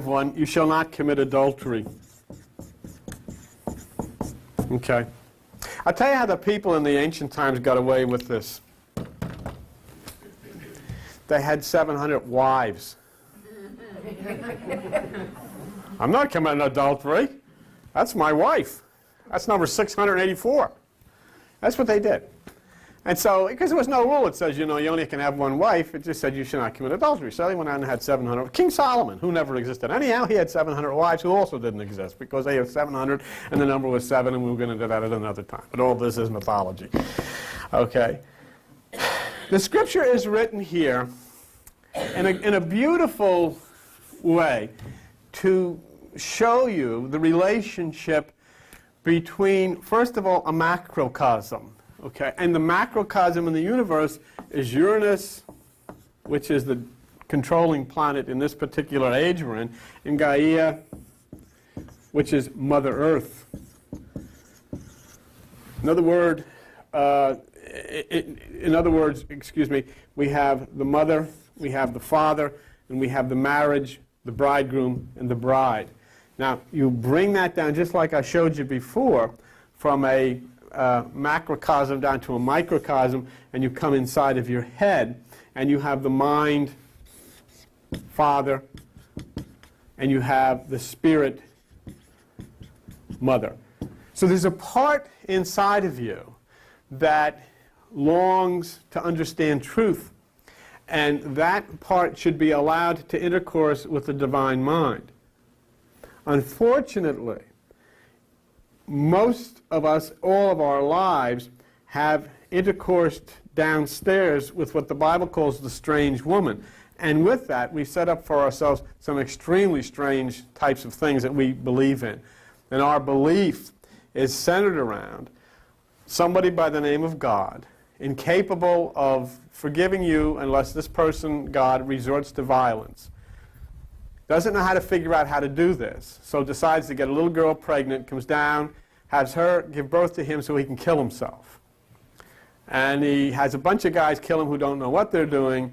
one, you shall not commit adultery. Okay. I'll tell you how the people in the ancient times got away with this. They had 700 wives. I'm not committing adultery. That's my wife. That's number 684. That's what they did. And so, because there was no rule that says, you know, you only can have one wife, it just said you should not commit adultery. So they went out and had 700. King Solomon, who never existed. Anyhow, he had 700 wives who also didn't exist because they had 700 and the number was 7, and we were going to do that at another time. But all this is mythology. Okay. The scripture is written here in a beautiful way to show you the relationship between, first of all, a macrocosm. Okay, and the macrocosm in the universe is Uranus, which is the controlling planet in this particular age we're in, and Gaia, which is Mother Earth. In other words, excuse me, we have the mother, we have the father, and we have the marriage, the bridegroom, and the bride. Now, you bring that down, just like I showed you before, from a macrocosm down to a microcosm, and you come inside of your head, and you have the mind, father, and you have the spirit, mother. So there's a part inside of you that longs to understand truth, and that part should be allowed to intercourse with the divine mind. Unfortunately, most of us, all of our lives, have intercoursed downstairs with what the Bible calls the strange woman. And with that, we set up for ourselves some extremely strange types of things that we believe in. And our belief is centered around somebody by the name of God, incapable of forgiving you unless this person, God, resorts to violence. Doesn't know how to figure out how to do this, so decides to get a little girl pregnant, comes down, has her give birth to him so he can kill himself. And he has a bunch of guys kill him who don't know what they're doing,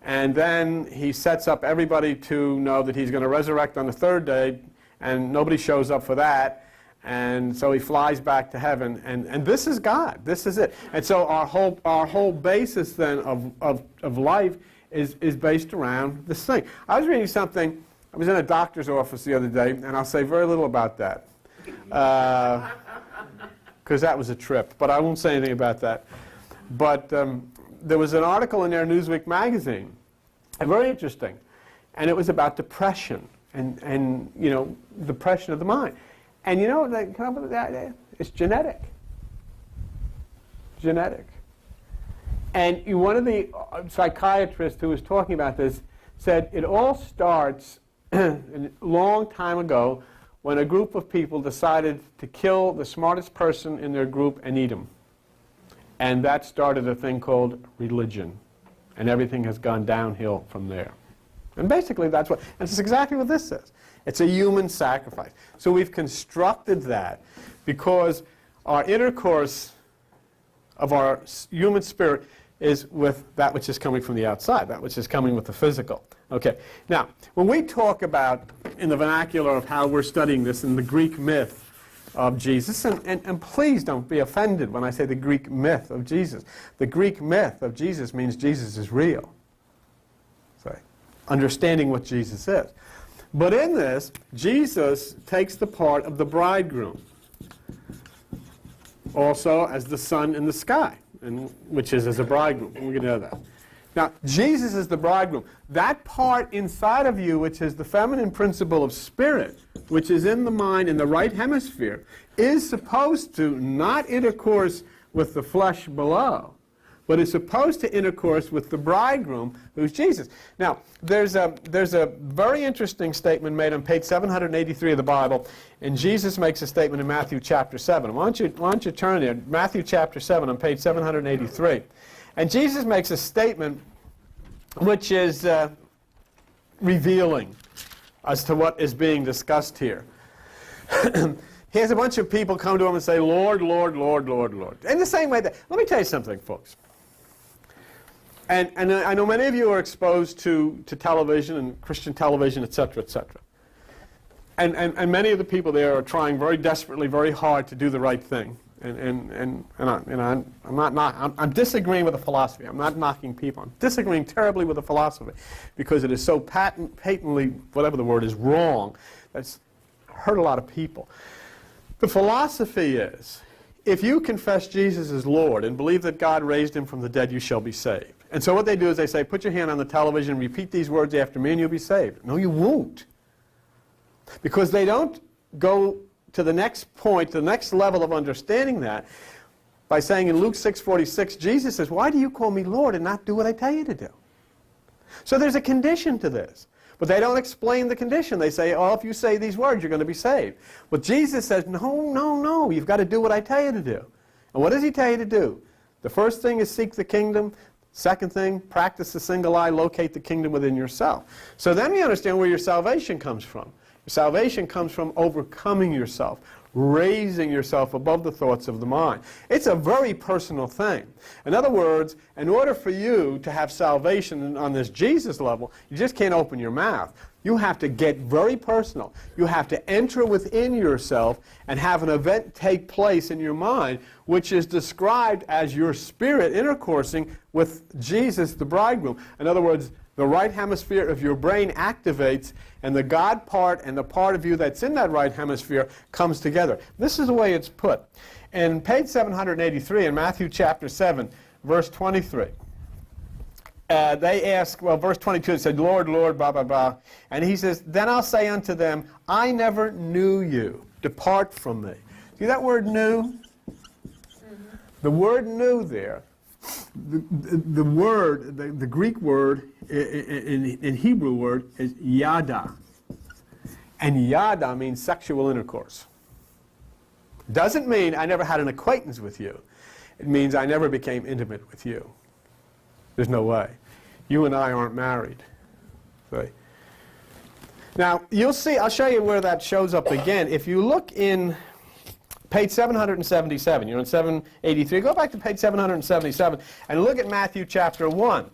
and then he sets up everybody to know that he's going to resurrect on the third day, and nobody shows up for that, and so he flies back to heaven, and this is God. This is it. And so our whole basis then of life is based around this thing. I was reading something. I was in a doctor's office the other day, and I'll say very little about that, because that was a trip, but I won't say anything about that. But there was an article in their Newsweek magazine, and very interesting, and it was about depression and you know, depression of the mind. And you know what they come up with that? It's genetic. Genetic. And one of the psychiatrists who was talking about this said it all starts a long time ago when a group of people decided to kill the smartest person in their group and eat him. And that started a thing called religion. And everything has gone downhill from there. And basically that's what, and it's exactly what this says. It's a human sacrifice. So we've constructed that because our intercourse of our human spirit is with that which is coming from the outside, that which is coming with the physical. Okay. Now, when we talk about, in the vernacular of how we're studying this in the Greek myth of Jesus, and please don't be offended when I say the Greek myth of Jesus. The Greek myth of Jesus means Jesus is real. So, understanding what Jesus is. But in this, Jesus takes the part of the bridegroom, also as the sun in the sky, which is as a bridegroom. We're going to know that. Now, Jesus is the bridegroom. That part inside of you, which is the feminine principle of spirit, which is in the mind in the right hemisphere, is supposed to not intercourse with the flesh below, but is supposed to intercourse with the bridegroom, who's Jesus. Now, there's a very interesting statement made on page 783 of the Bible, and Jesus makes a statement in Matthew chapter 7. Why don't you turn there? Matthew chapter 7 on page 783. And Jesus makes a statement which is revealing as to what is being discussed here. He has a bunch of people come to him and say, Lord, Lord, Lord, Lord, Lord. In the same way that, let me tell you something, folks. And I know many of you are exposed to television and Christian television, etc., etc. And many of the people there are trying very desperately, very hard to do the right thing. I'm disagreeing with the philosophy. I'm not knocking people. I'm disagreeing terribly with the philosophy because it is so patently, whatever the word is, wrong. That's hurt a lot of people. The philosophy is, if you confess Jesus as Lord and believe that God raised him from the dead, you shall be saved. And so what they do is they say, put your hand on the television and repeat these words after me and you'll be saved. No, you won't. Because they don't go to the next point, the next level of understanding that, by saying in Luke 6:46, Jesus says, why do you call me Lord and not do what I tell you to do? So there's a condition to this. But they don't explain the condition. They say, oh, if you say these words, you're going to be saved. But Jesus says, no, no, no, you've got to do what I tell you to do. And what does he tell you to do? The first thing is seek the kingdom. Second thing, practice the single eye, locate the kingdom within yourself. So then we understand where your salvation comes from. Your salvation comes from overcoming yourself, raising yourself above the thoughts of the mind. It's a very personal thing. In other words, in order for you to have salvation on this Jesus level, you just can't open your mouth. You have to get very personal. You have to enter within yourself and have an event take place in your mind, which is described as your spirit intercoursing with Jesus, the bridegroom. In other words, the right hemisphere of your brain activates, and the God part and the part of you that's in that right hemisphere comes together. This is the way it's put. In page 783 in Matthew chapter 7, verse 23, they ask, well, verse 22, it said, Lord, Lord, blah, blah, blah. And he says, then I'll say unto them, I never knew you. Depart from me. See that word knew? The word knew there, the Greek word, in Hebrew word, is yada. And yada means sexual intercourse. Doesn't mean I never had an acquaintance with you. It means I never became intimate with you. There's no way. You and I aren't married. See? Now, you'll see, I'll show you where that shows up again. If you look in page 777, you're on 783, go back to page 777 and look at Matthew chapter 1.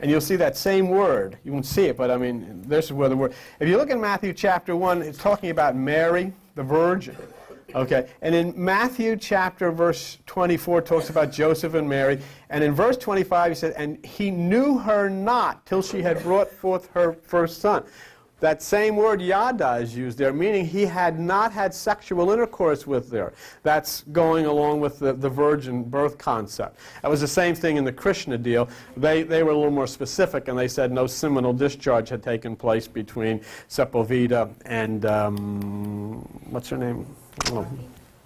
And you'll see that same word. You won't see it, but I mean, this is where the word. If you look at Matthew chapter 1, it's talking about Mary, the virgin. Okay, and in Matthew chapter verse 24 talks about Joseph and Mary, and in verse 25 he said, and he knew her not till she had brought forth her first son. That same word yada is used there, meaning he had not had sexual intercourse with her. That's going along with the virgin birth concept. That was the same thing in the Krishna deal. They were a little more specific, and they said no seminal discharge had taken place between Sepulveda and, what's her name? Oh,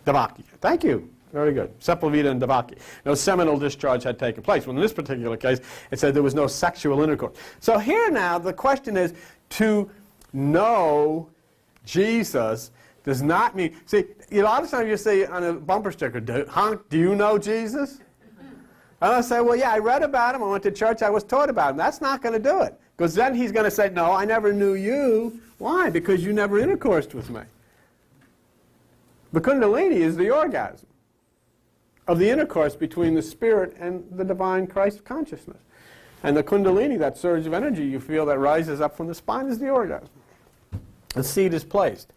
Devaki. Thank you. Very good. Sepulveda and Devaki. No seminal discharge had taken place. Well, in this particular case, it said there was no sexual intercourse. So here now, the question is, to know Jesus does not mean, see, a lot of times you see on a bumper sticker, do you know Jesus? And I say, well, yeah, I read about him, I went to church, I was taught about him. That's not going to do it. Because then he's going to say, no, I never knew you. Why? Because you never intercoursed with me. The Kundalini is the orgasm of the intercourse between the spirit and the divine Christ consciousness. And the Kundalini, that surge of energy you feel that rises up from the spine, is the orgasm. The seed is placed.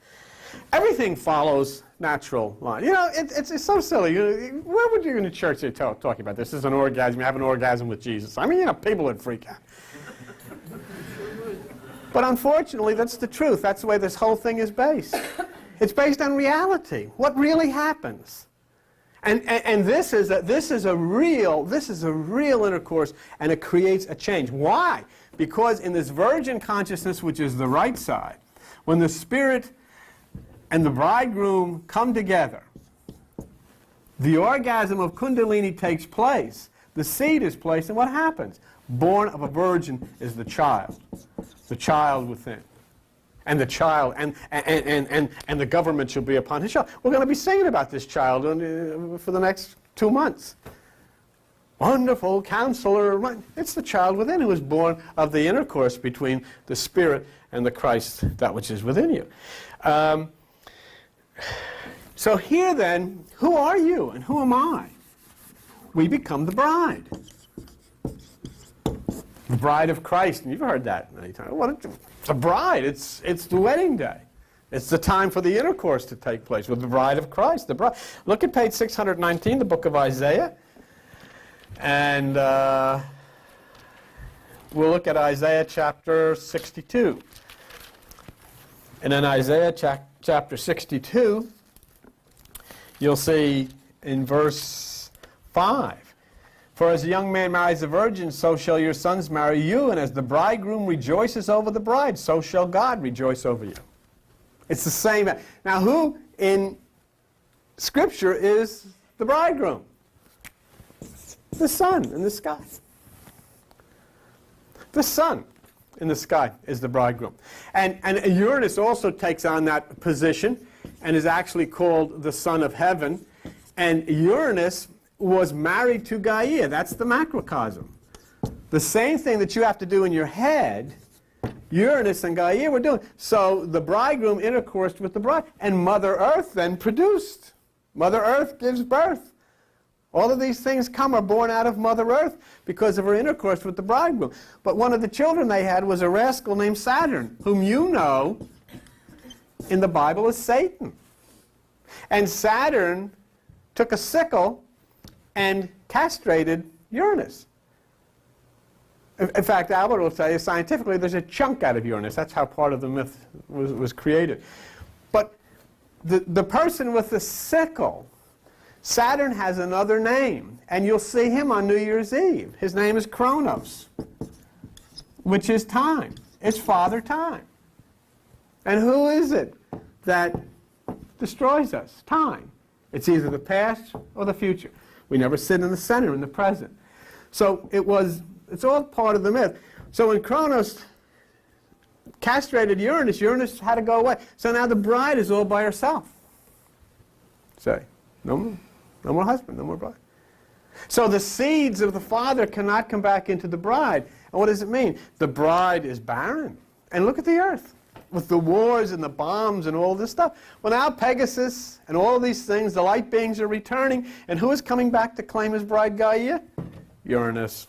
Everything follows natural line. You know, it's so silly. Where would you in the church say talking about this? This is an orgasm. You have an orgasm with Jesus. I mean, you know, people would freak out. But unfortunately, that's the truth. That's the way this whole thing is based. It's based on reality. What really happens? And this is a real intercourse, and it creates a change. Why? Because in this virgin consciousness, which is the right side, when the spirit and the bridegroom come together, the orgasm of Kundalini takes place. The seed is placed, and what happens? Born of a virgin is the child within. And the child, and the government shall be upon his child. We're going to be singing about this child for the next 2 months. Wonderful Counselor. It's the child within who is born of the intercourse between the Spirit and the Christ, that which is within you. So here then, who are you and who am I? We become the bride. The bride of Christ. And you've heard that many times. It's a bride. It's the wedding day. It's the time for the intercourse to take place with the bride of Christ. The bride. Look at page 619, the book of Isaiah. And we'll look at Isaiah chapter 62. And in Isaiah chapter 62, you'll see in verse 5, "For as a young man marries a virgin, so shall your sons marry you, and as the bridegroom rejoices over the bride, so shall God rejoice over you." It's the same. Now, who in Scripture is the bridegroom? The sun in the sky. The sun in the sky is the bridegroom. And Uranus also takes on that position and is actually called the son of heaven. And Uranus was married to Gaia. That's the macrocosm. The same thing that you have to do in your head, Uranus and Gaia were doing. So the bridegroom intercoursed with the bride, and Mother Earth then produced. Mother Earth gives birth. All of these things are born out of Mother Earth because of her intercourse with the bridegroom. But one of the children they had was a rascal named Saturn, whom you know in the Bible as Satan. And Saturn took a sickle and castrated Uranus. In fact, Albert will tell you scientifically there's a chunk out of Uranus. That's how part of the myth was created. But the person with the sickle, Saturn has another name, and you'll see him on New Year's Eve. His name is Kronos, which is time. It's Father Time. And who is it that destroys us? Time. It's either the past or the future. We never sit in the center, in the present. So it's all part of the myth. So when Kronos castrated Uranus, Uranus had to go away. So now the bride is all by herself. Say, no more husband, no more bride. So the seeds of the father cannot come back into the bride. And what does it mean? The bride is barren. And look at the earth, with the wars and the bombs and all this stuff. Well, now Pegasus and all these things, the light beings are returning. And who is coming back to claim his bride Gaia? Uranus.